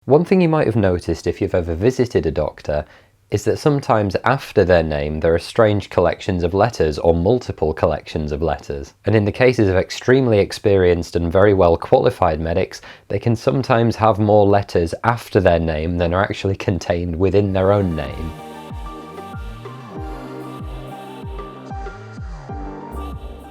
One thing you might have noticed if you've ever visited a doctor is that sometimes after their name there are strange collections of letters or multiple collections of letters. And in the cases of extremely experienced and very well qualified medics, they can sometimes have more letters after their name than are actually contained within their own name.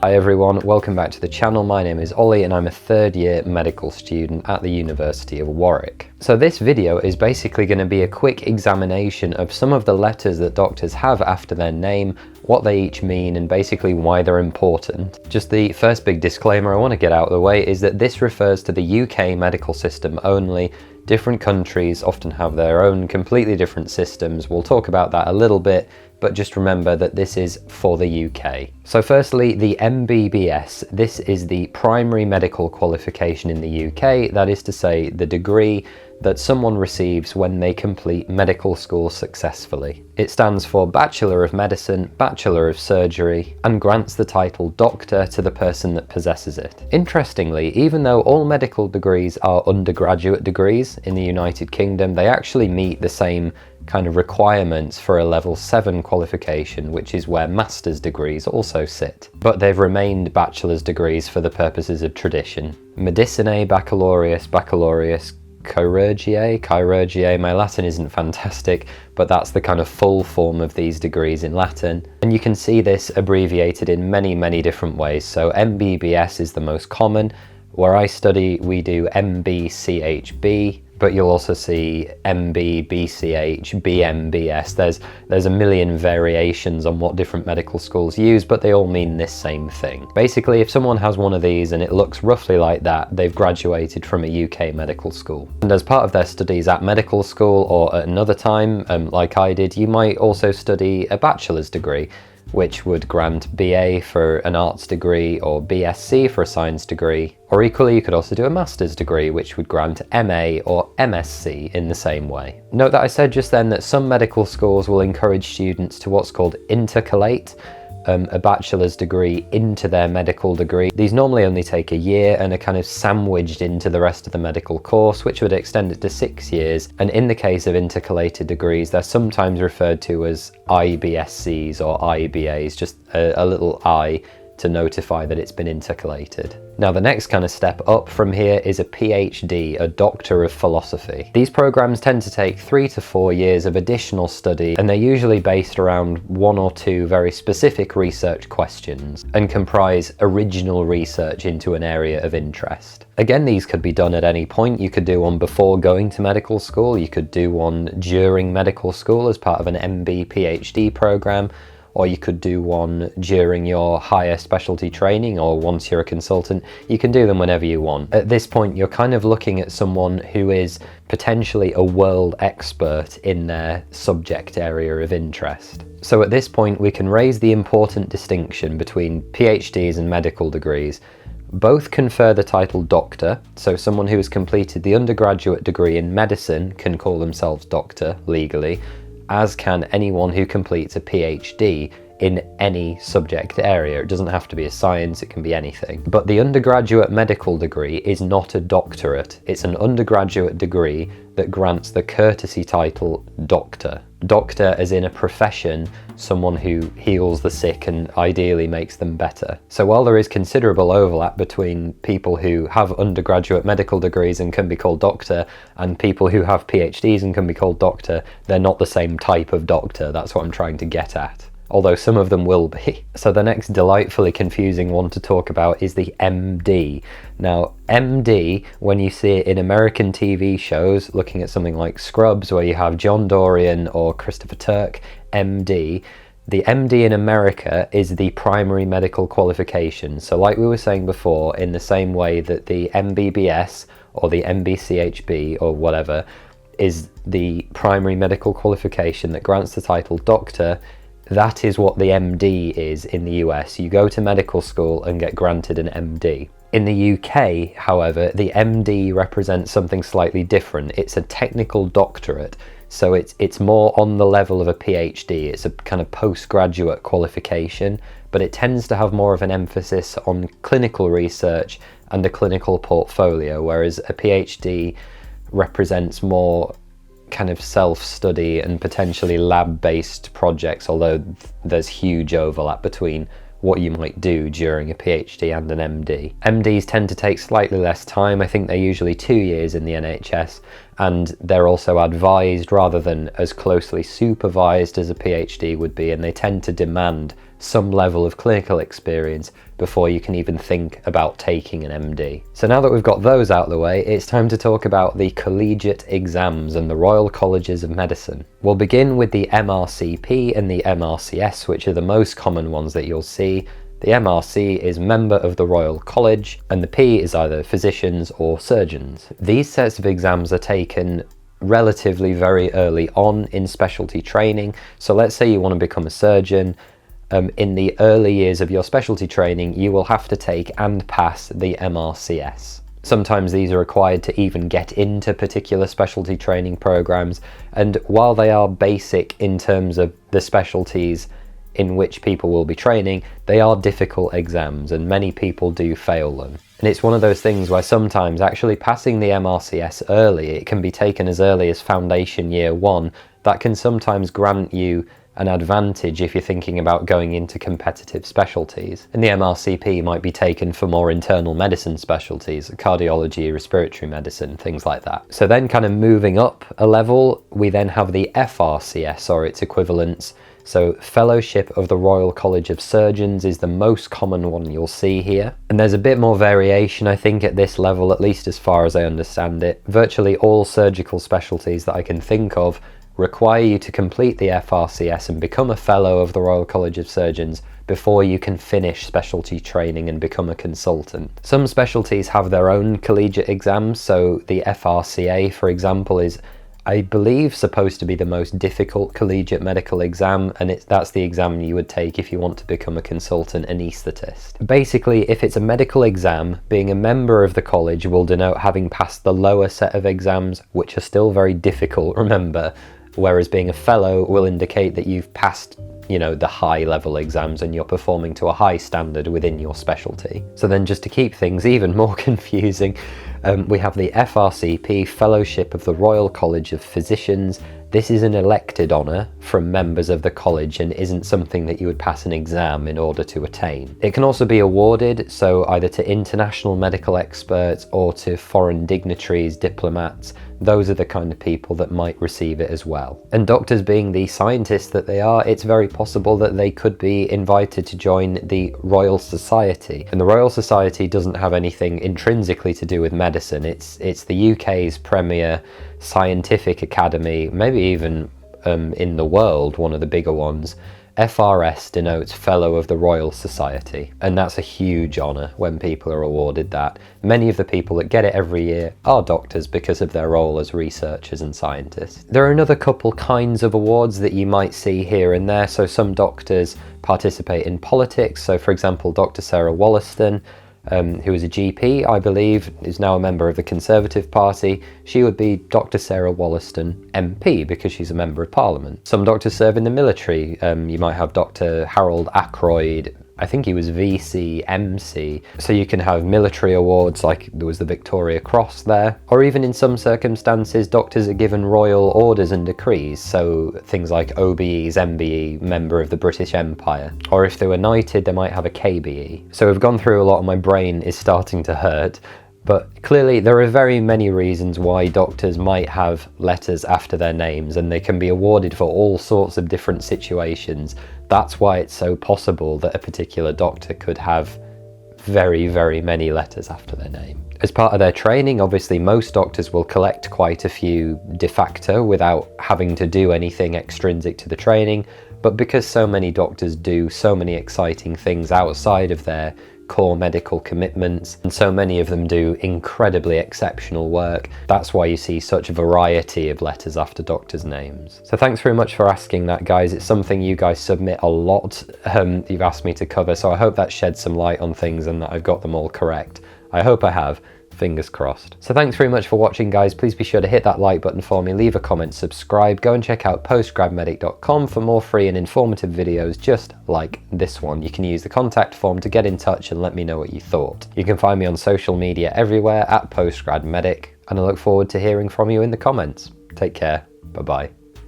Hi everyone, welcome back to the channel. My name is Ollie and I'm a third year medical student at the University of Warwick. So this video is basically going to be a quick examination of some of the letters that doctors have after their name, what they each mean, and basically why they're important. Just the first big disclaimer I want to get out of the way is that this refers to the UK medical system only. Different countries often have their own completely different systems. We'll talk about that a little bit, but just remember that this is for the UK. So firstly, the MBBS. This is the primary medical qualification in the UK. That is to say, the degree that someone receives when they complete medical school successfully. It stands for Bachelor of Medicine, Bachelor of Surgery, and grants the title Doctor to the person that possesses it. Interestingly, even though all medical degrees are undergraduate degrees in the United Kingdom, they actually meet the same kind of requirements for a level 7 qualification, which is where master's degrees also sit. But they've remained bachelor's degrees for the purposes of tradition. Medicinae, Baccalaureus, Chirurgiae, my Latin isn't fantastic, but that's the kind of full form of these degrees in Latin. And you can see this abbreviated in many different ways. So MBBS is the most common. Where I study, we do MBCHB, but you'll also see MB, BCH, BMBS. There's a million variations on what different medical schools use, but they all mean this same thing. Basically, if someone has one of these and it looks roughly like that, they've graduated from a UK medical school. And as part of their studies at medical school or at another time, like I did, you might also study a bachelor's degree, which would grant BA for an arts degree or BSc for a science degree. Or equally, you could also do a master's degree, which would grant MA or MSc in the same way. Note that I said just then that some medical schools will encourage students to what's called intercalate, a bachelor's degree into their medical degree. These normally only take a year and are kind of sandwiched into the rest of the medical course, which would extend it to 6 years. And in the case of intercalated degrees, they're sometimes referred to as IBSCs or IBAs, just a little I to notify that it's been intercalated. Now the next kind of step up from here is a PhD, a Doctor of Philosophy. These programs tend to take 3 to 4 years of additional study, and they're usually based around 1 or 2 very specific research questions and comprise original research into an area of interest. Again, these could be done at any point. You could do one before going to medical school, you could do one during medical school as part of an MB PhD program, or you could do one during your higher specialty training or once you're a consultant. You can do them whenever you want. At this point, you're kind of looking at someone who is potentially a world expert in their subject area of interest. So at this point, we can raise the important distinction between PhDs and medical degrees. Both confer the title doctor, so someone who has completed the undergraduate degree in medicine can call themselves doctor legally, as can anyone who completes a PhD in any subject area. It doesn't have to be a science, it can be anything. But the undergraduate medical degree is not a doctorate. It's an undergraduate degree that grants the courtesy title doctor. Doctor as in a profession, someone who heals the sick and ideally makes them better. So while there is considerable overlap between people who have undergraduate medical degrees and can be called doctor and people who have PhDs and can be called doctor, they're not the same type of doctor. That's what I'm trying to get at, although some of them will be. So the next delightfully confusing one to talk about is the MD. Now, MD, when you see it in American TV shows, looking at something like Scrubs, where you have John Dorian or Christopher Turk, MD, the MD in America is the primary medical qualification. So like we were saying before, in the same way that the MBBS or the MBCHB or whatever is the primary medical qualification that grants the title doctor, that is what the MD is in the US. You go to medical school and get granted an MD. In the UK, however, the MD represents something slightly different. It's a technical doctorate, so it's more on the level of a PhD. It's a kind of postgraduate qualification, but it tends to have more of an emphasis on clinical research and a clinical portfolio, whereas a PhD represents more kind of self-study and potentially lab-based projects, although there's huge overlap between what you might do during a PhD and an MD. MDs tend to take slightly less time. I think they're usually 2 years in the NHS, and they're also advised rather than as closely supervised as a PhD would be, and they tend to demand some level of clinical experience before you can even think about taking an MD. So now that we've got those out of the way, it's time to talk about the collegiate exams and the Royal Colleges of Medicine. We'll begin with the MRCP and the MRCS, which are the most common ones that you'll see. The MRC is member of the Royal College, and the P is either physicians or surgeons. These sets of exams are taken relatively very early on in specialty training. So let's say you want to become a surgeon. In the early years of your specialty training, you will have to take and pass the MRCS. Sometimes these are required to even get into particular specialty training programs, and while they are basic in terms of the specialties in which people will be training, they are difficult exams and many people do fail them. And it's one of those things where sometimes actually passing the MRCS early, it can be taken as early as foundation year 1, that can sometimes grant you an advantage if you're thinking about going into competitive specialties. And the MRCP might be taken for more internal medicine specialties, cardiology, respiratory medicine, things like that. So then kind of moving up a level, we then have the FRCS or its equivalents. So Fellowship of the Royal College of Surgeons is the most common one you'll see here. And there's a bit more variation, I think, at this level, at least as far as I understand it. Virtually all surgical specialties that I can think of require you to complete the FRCS and become a Fellow of the Royal College of Surgeons before you can finish specialty training and become a consultant. Some specialties have their own collegiate exams, so the FRCA, for example, is, I believe, supposed to be the most difficult collegiate medical exam, and that's the exam you would take if you want to become a consultant anaesthetist. Basically, if it's a medical exam, being a member of the college will denote having passed the lower set of exams, which are still very difficult, remember, whereas being a fellow will indicate that you've passed, you know, the high level exams and you're performing to a high standard within your specialty. So then, just to keep things even more confusing, we have the FRCP, Fellowship of the Royal College of Physicians. This is an elected honour from members of the college and isn't something that you would pass an exam in order to attain. It can also be awarded, so either to international medical experts or to foreign dignitaries, diplomats. Those are the kind of people that might receive it as well. And doctors, being the scientists that they are, it's very possible that they could be invited to join the Royal Society. And the Royal Society doesn't have anything intrinsically to do with medicine. It's the UK's premier scientific academy, maybe even in the world, one of the bigger ones. FRS denotes Fellow of the Royal Society, and that's a huge honour when people are awarded that. Many of the people that get it every year are doctors because of their role as researchers and scientists. There are another couple kinds of awards that you might see here and there. So some doctors participate in politics. So for example, Dr. Sarah Wollaston, who is a GP, I believe, is now a member of the Conservative Party. She would be Dr. Sarah Wollaston MP because she's a member of Parliament. Some doctors serve in the military. You might have Dr. Harold Ackroyd. I think he was VC, MC. So you can have military awards, like there was the Victoria Cross there. Or even in some circumstances, doctors are given royal orders and decrees. So things like OBEs, MBE, member of the British Empire. Or if they were knighted, they might have a KBE. So we've gone through a lot and my brain is starting to hurt. But clearly there are very many reasons why doctors might have letters after their names, and they can be awarded for all sorts of different situations. That's why it's so possible that a particular doctor could have very, very many letters after their name. As part of their training, obviously most doctors will collect quite a few de facto without having to do anything extrinsic to the training. But because so many doctors do so many exciting things outside of their core medical commitments, and so many of them do incredibly exceptional work, that's why you see such a variety of letters after doctors' names. So thanks very much for asking that, guys. It's something you guys submit a lot. You've asked me to cover, so I hope that sheds some light on things and that I've got them all correct. I hope I have. Fingers crossed. So thanks very much for watching, guys. Please be sure to hit that like button for me, leave a comment, subscribe, go and check out postgradmedic.com for more free and informative videos just like this one. You can use the contact form to get in touch and let me know what you thought. You can find me on social media everywhere at PostGradMedic. And I look forward to hearing from you in the comments. Take care. Bye-bye.